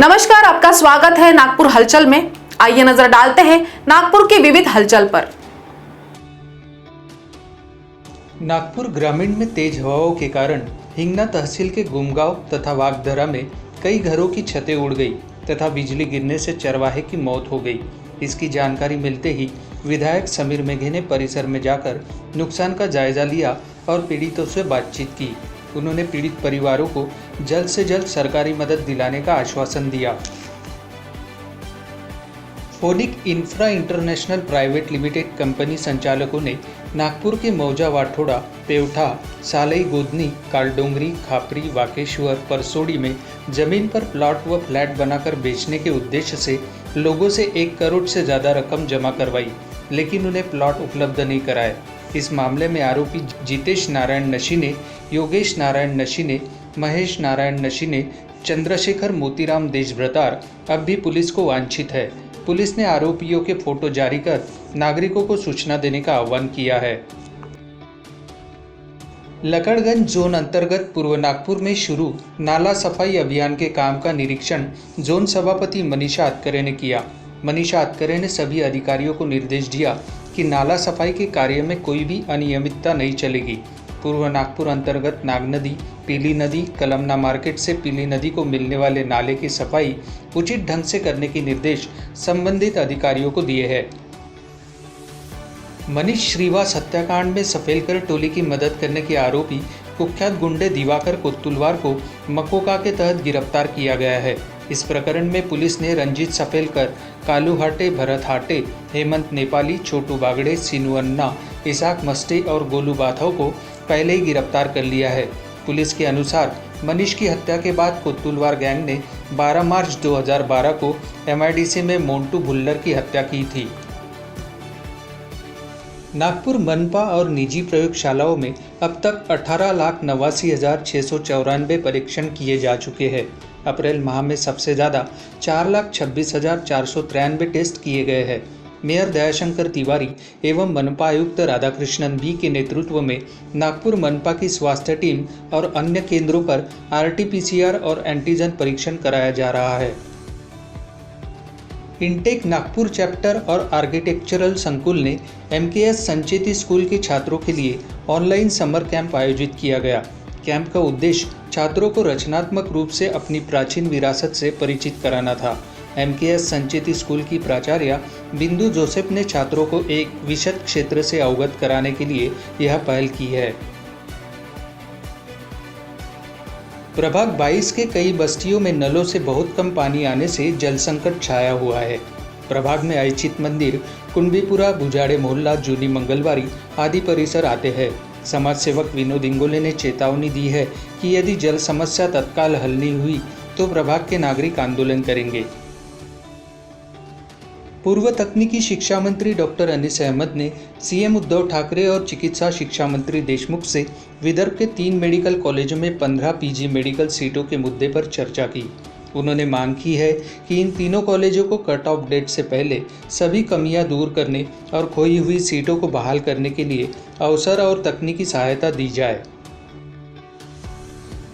नमस्कार, आपका स्वागत है नागपुर हलचल में। आइए नजर डालते हैं नागपुर की विविध हलचल पर। नागपुर ग्रामीण में तेज हवाओं के कारण हिंगना तहसील के गुमगांव तथा वागधरा में कई घरों की छतें उड़ गई तथा बिजली गिरने से चरवाहे की मौत हो गई। इसकी जानकारी मिलते ही विधायक समीर मेघे ने परिसर में जाकर नुकसान का जायजा लिया और पीड़ितों से बातचीत की। उन्होंने पीड़ित परिवारों को जल्द से जल्द सरकारी मदद दिलाने का आश्वासन दिया। Phonic infra international private limited company संचालकों ने नागपुर के मौजा वाठोड़ा, पेवठा, सालई गोदनी, कालडोंगरी, खापरी, वाकेश्वर, परसोड़ी में जमीन पर प्लॉट व फ्लैट बनाकर बेचने के उद्देश्य से लोगों से 1 करोड़ से ज़्यादा रकम जमा करवाई, लेकिन उन्हें प्लॉट उपलब्ध नहीं कराए। इस मामले में आरोपी जितेश नारायण नशीने, योगेश नारायण नशीने, महेश नारायण नशीने, चंद्रशेखर मोतीराम देशभ्रतार अब भी पुलिस को वांछित है। पुलिस ने आरोपियों के फोटो जारी कर नागरिकों को सूचना देने का आह्वान किया है। लकड़गंज जोन अंतर्गत पूर्व नागपुर में शुरू नाला सफाई अभियान के काम का निरीक्षण जोन सभापति मनीषा अतकरे ने किया। मनीषा अतकरे ने सभी अधिकारियों को निर्देश दिया कि नाला सफाई के कार्य में कोई भी अनियमितता नहीं चलेगी। पूर्व नागपुर अंतर्गत नाग नदी, पीली नदी, कलमना मार्केट से पीली नदी को मिलने वाले नाले की सफाई उचित ढंग से करने के निर्देश संबंधित अधिकारियों को दिए हैं। मनीष श्रीवास हत्याकांड में सफेलकर टोली की मदद करने के आरोपी कुख्यात गुंडे दिवाकर कोत्तुलवार को मकोका के तहत गिरफ्तार किया गया है। इस प्रकरण में पुलिस ने रंजीत सफेलकर, कालू हाटे, भरत हाटे, हेमंत नेपाली, छोटू बागड़े, सीनू अन्ना, इसाक मस्टे और गोलू बाथौ को पहले ही गिरफ्तार कर लिया है। पुलिस के अनुसार मनीष की हत्या के बाद कोत्तुलवार गैंग ने 12 मार्च 2012 को MIDC में मोन्टू भुल्लर की हत्या की थी। नागपुर मनपा और निजी प्रयोगशालाओं में अब तक 18,89,694 परीक्षण किए जा चुके हैं। अप्रैल माह में सबसे ज़्यादा 4,26,493 टेस्ट किए गए हैं। मेयर दयाशंकर तिवारी एवं मनपा आयुक्त राधाकृष्णन बी के नेतृत्व में नागपुर मनपा की स्वास्थ्य टीम और अन्य केंद्रों पर RT-PCR और एंटीजन परीक्षण कराया जा रहा है। इंटेक नागपुर चैप्टर और आर्किटेक्चरल संकुल ने MKS संचेती स्कूल के छात्रों के लिए ऑनलाइन समर कैंप आयोजित किया गया। कैंप का उद्देश्य छात्रों को रचनात्मक रूप से अपनी प्राचीन विरासत से परिचित कराना था। MKS संचेती स्कूल की प्राचार्य बिंदु जोसेफ ने छात्रों को एक विशद क्षेत्र से अवगत कराने के लिए यह पहल की है। प्रभाग 22 के कई बस्तियों में नलों से बहुत कम पानी आने से जल संकट छाया हुआ है। प्रभाग में ऐचित मंदिर, कुंडीपुरा, बुजाड़े मोहल्ला, जूनी मंगलवारी आदि परिसर आते हैं। समाज सेवक विनोद इंगोले ने चेतावनी दी है कि यदि जल समस्या तत्काल हल नहीं हुई तो प्रभाग के नागरिक आंदोलन करेंगे। पूर्व तकनीकी शिक्षा मंत्री डॉक्टर अनीस अहमद ने CM उद्धव ठाकरे और चिकित्सा शिक्षा मंत्री देशमुख से विदर्भ के 3 मेडिकल कॉलेजों में 15 PG मेडिकल सीटों के मुद्दे पर चर्चा की। उन्होंने मांग की है कि इन तीनों कॉलेजों को कट ऑफ डेट से पहले सभी कमियां दूर करने और खोई हुई सीटों को बहाल करने के लिए अवसर और तकनीकी सहायता दी जाए।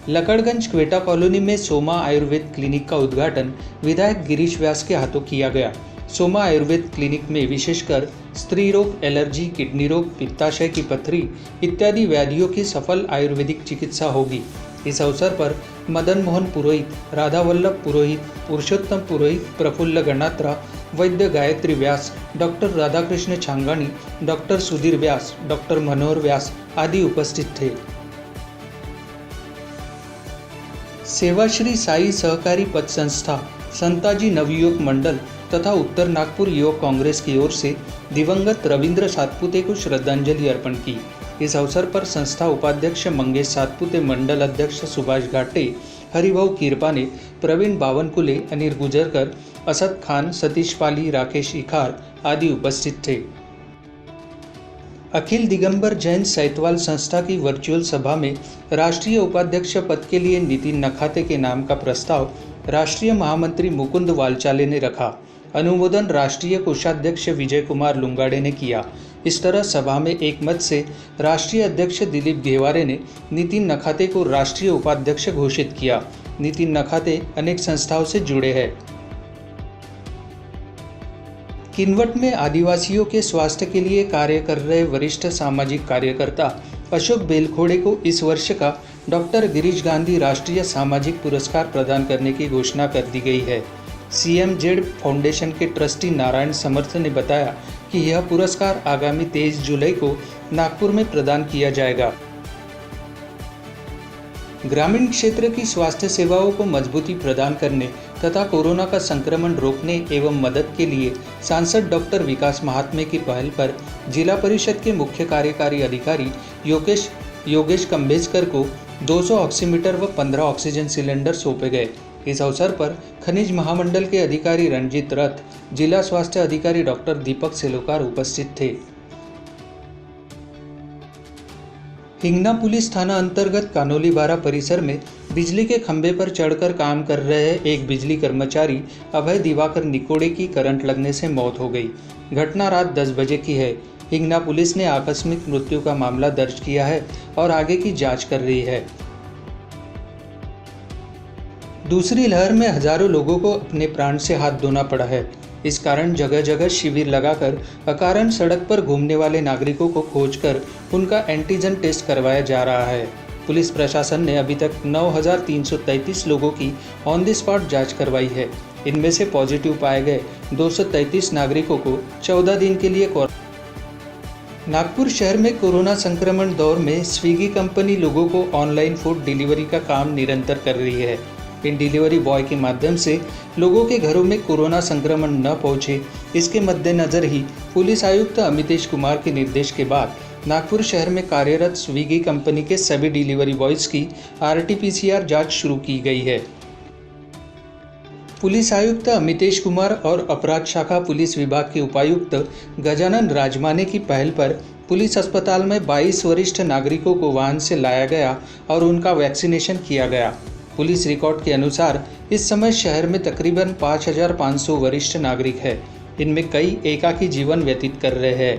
लकड़गंज क्वेटा कॉलोनी में सोमा आयुर्वेद क्लिनिक का उद्घाटन विधायक गिरीश व्यास के हाथों किया गया। सोमा आयुर्वेद क्लिनिक में विशेषकर स्त्री रोग, एलर्जी, किडनी रोग, पित्ताशय की पथरी इत्यादि व्याधियों की सफल आयुर्वेदिक चिकित्सा होगी। इस अवसर पर मदन मोहन पुरोहित, राधा वल्लभ पुरोहित, पुरुषोत्तम पुरोहित, प्रफुल्ल गणात्रा, वैद्य गायत्री व्यास, डॉक्टर राधाकृष्ण छांगानी, डॉक्टर सुधीर व्यास, डॉक्टर मनोहर व्यास आदि उपस्थित थे। सेवाश्री साई सहकारी पद संस्था, संताजी नवयुवक मंडल तथा उत्तर नागपुर युवक कांग्रेस की ओर से दिवंगत रविंद्र सातपुते को श्रद्धांजलि अर्पण की। इस अवसर पर संस्था उपाध्यक्ष मंगेश सातपुते, मंडल अध्यक्ष सुभाष घाटे, हरिभाऊ किरपाने, प्रवीण बावनकुले, अनिल गुजरकर, असद खान, सतीश पाली, राकेश इखार आदि उपस्थित थे। अखिल दिगंबर जैन सैतवाल संस्था की वर्चुअल सभा में राष्ट्रीय उपाध्यक्ष पद के लिए नितिन नखाते के नाम का प्रस्ताव राष्ट्रीय महामंत्री मुकुंद वालचाले ने रखा। अनुमोदन राष्ट्रीय कोषाध्यक्ष विजय कुमार लुंगाड़े ने किया। इस तरह सभा में एक मत से राष्ट्रीय अध्यक्ष दिलीप घेवारे ने नितिन नखाते को राष्ट्रीय उपाध्यक्ष घोषित किया। नितिन नखाते अनेक संस्थाओं से जुड़े हैं। किनवट में आदिवासियों के स्वास्थ्य के लिए कार्य कर रहे वरिष्ठ सामाजिक कार्यकर्ता अशोक बेलखोड़े को इस वर्ष का डॉक्टर गिरीश गांधी राष्ट्रीय सामाजिक पुरस्कार प्रदान करने की घोषणा कर दी गई है। CMZ फाउंडेशन के ट्रस्टी नारायण समर्थ ने बताया कि यह पुरस्कार आगामी 23 जुलाई को नागपुर में प्रदान किया जाएगा। ग्रामीण क्षेत्र की स्वास्थ्य सेवाओं को मजबूती प्रदान करने तथा कोरोना का संक्रमण रोकने एवं मदद के लिए सांसद डॉक्टर विकास महात्मे की पहल पर जिला परिषद के मुख्य कार्यकारी अधिकारी योगेश कंभेजकर को 200 ऑक्सीमीटर व 15 ऑक्सीजन सिलेंडर सौंपे गए। इस अवसर पर खनिज महामंडल के अधिकारी रंजीत रथ, जिला स्वास्थ्य अधिकारी डॉक्टर दीपक सेलोकार उपस्थित थे। हिंगना पुलिस थाना अंतर्गत कानोली बारा परिसर में बिजली के खंभे पर चढ़कर काम कर रहे एक बिजली कर्मचारी अभय दिवाकर निकोड़े की करंट लगने से मौत हो गई। घटना रात 10 बजे की है। हिंगना पुलिस ने आकस्मिक मृत्यु का मामला दर्ज किया है और आगे की जांच कर रही है। दूसरी लहर में हजारों लोगों को अपने प्राण से हाथ धोना पड़ा है। इस कारण जगह जगह शिविर लगाकर अकारण सड़क पर घूमने वाले नागरिकों को खोजकर उनका एंटीजन टेस्ट करवाया जा रहा है। पुलिस प्रशासन ने अभी तक 9,333 लोगों की ऑन द स्पॉट जांच करवाई है। इनमें से पॉजिटिव पाए गए 233 नागरिकों को 14 दिन के लिए नागपुर शहर में कोरोना संक्रमण दौर में स्विगी कंपनी लोगों को ऑनलाइन फूड डिलीवरी का काम निरंतर कर रही है। इन डिलीवरी बॉय के माध्यम से लोगों के घरों में कोरोना संक्रमण न पहुंचे, इसके मद्देनजर ही पुलिस आयुक्त अमितेश कुमार के निर्देश के बाद नागपुर शहर में कार्यरत स्विगी कंपनी के सभी डिलीवरी बॉयज की RT-PCR जांच शुरू की गई है। पुलिस आयुक्त अमितेश कुमार और अपराध शाखा पुलिस विभाग के उपायुक्त गजानन राजमाने की पहल पर पुलिस अस्पताल में 22 वरिष्ठ नागरिकों को वाहन से लाया गया और उनका वैक्सीनेशन किया गया। पुलिस रिकॉर्ड के अनुसार इस समय शहर में तकरीबन 5,500 वरिष्ठ नागरिक हैं। इनमें कई एकाकी जीवन व्यतीत कर रहे हैं।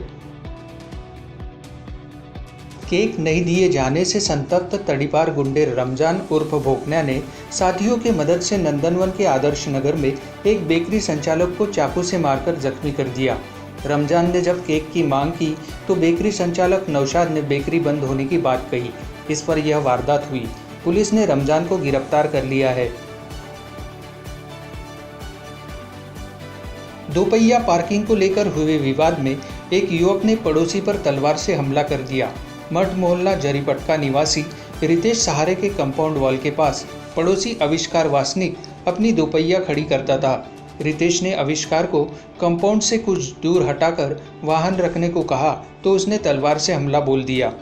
केक नहीं दिए जाने से संतप्त तड़ीपार गुंडे रमजान उर्फ भोकन्या ने साथियों की मदद से नंदनवन के आदर्श नगर में एक बेकरी संचालक को चाकू से मारकर जख्मी कर दिया। रमजान ने जब केक की मांग की तो बेकरी संचालक नौशाद ने बेकरी बंद होने की बात कही। इस पर यह वारदात हुई। पुलिस ने रमजान को गिरफ्तार कर लिया है। दोपहिया पार्किंग को लेकर हुए विवाद में एक युवक ने पड़ोसी पर तलवार से हमला कर दिया। मठ मोहल्ला जरीपटका निवासी रितेश सहारे के कंपाउंड वॉल के पास पड़ोसी आविष्कार वासनिक अपनी दोपहिया खड़ी करता था। रितेश ने आविष्कार को कंपाउंड से कुछ दूर हटाकर वाहन रखने को कहा तो उसने तलवार से हमला बोल दिया।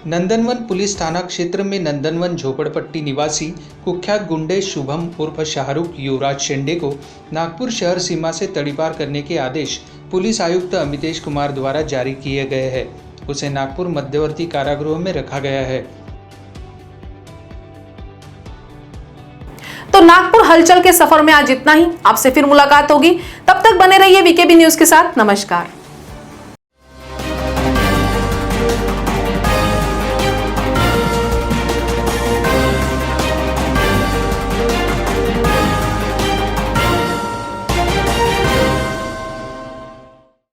नंदनवन पुलिस थाना क्षेत्र में नंदनवन झोपड़पट्टी निवासी कुख्यात गुंडे शुभम उर्फ शाहरुख युवराज शेंडे को नागपुर शहर सीमा से तड़ीपार करने के आदेश पुलिस आयुक्त अमितेश कुमार द्वारा जारी किए गए हैं। उसे नागपुर मध्यवर्ती कारागृह में रखा गया है। तो नागपुर हलचल के सफर में आज इतना ही। आपसे फिर मुलाकात होगी, तब तक बने रहिए VKB न्यूज के साथ। नमस्कार।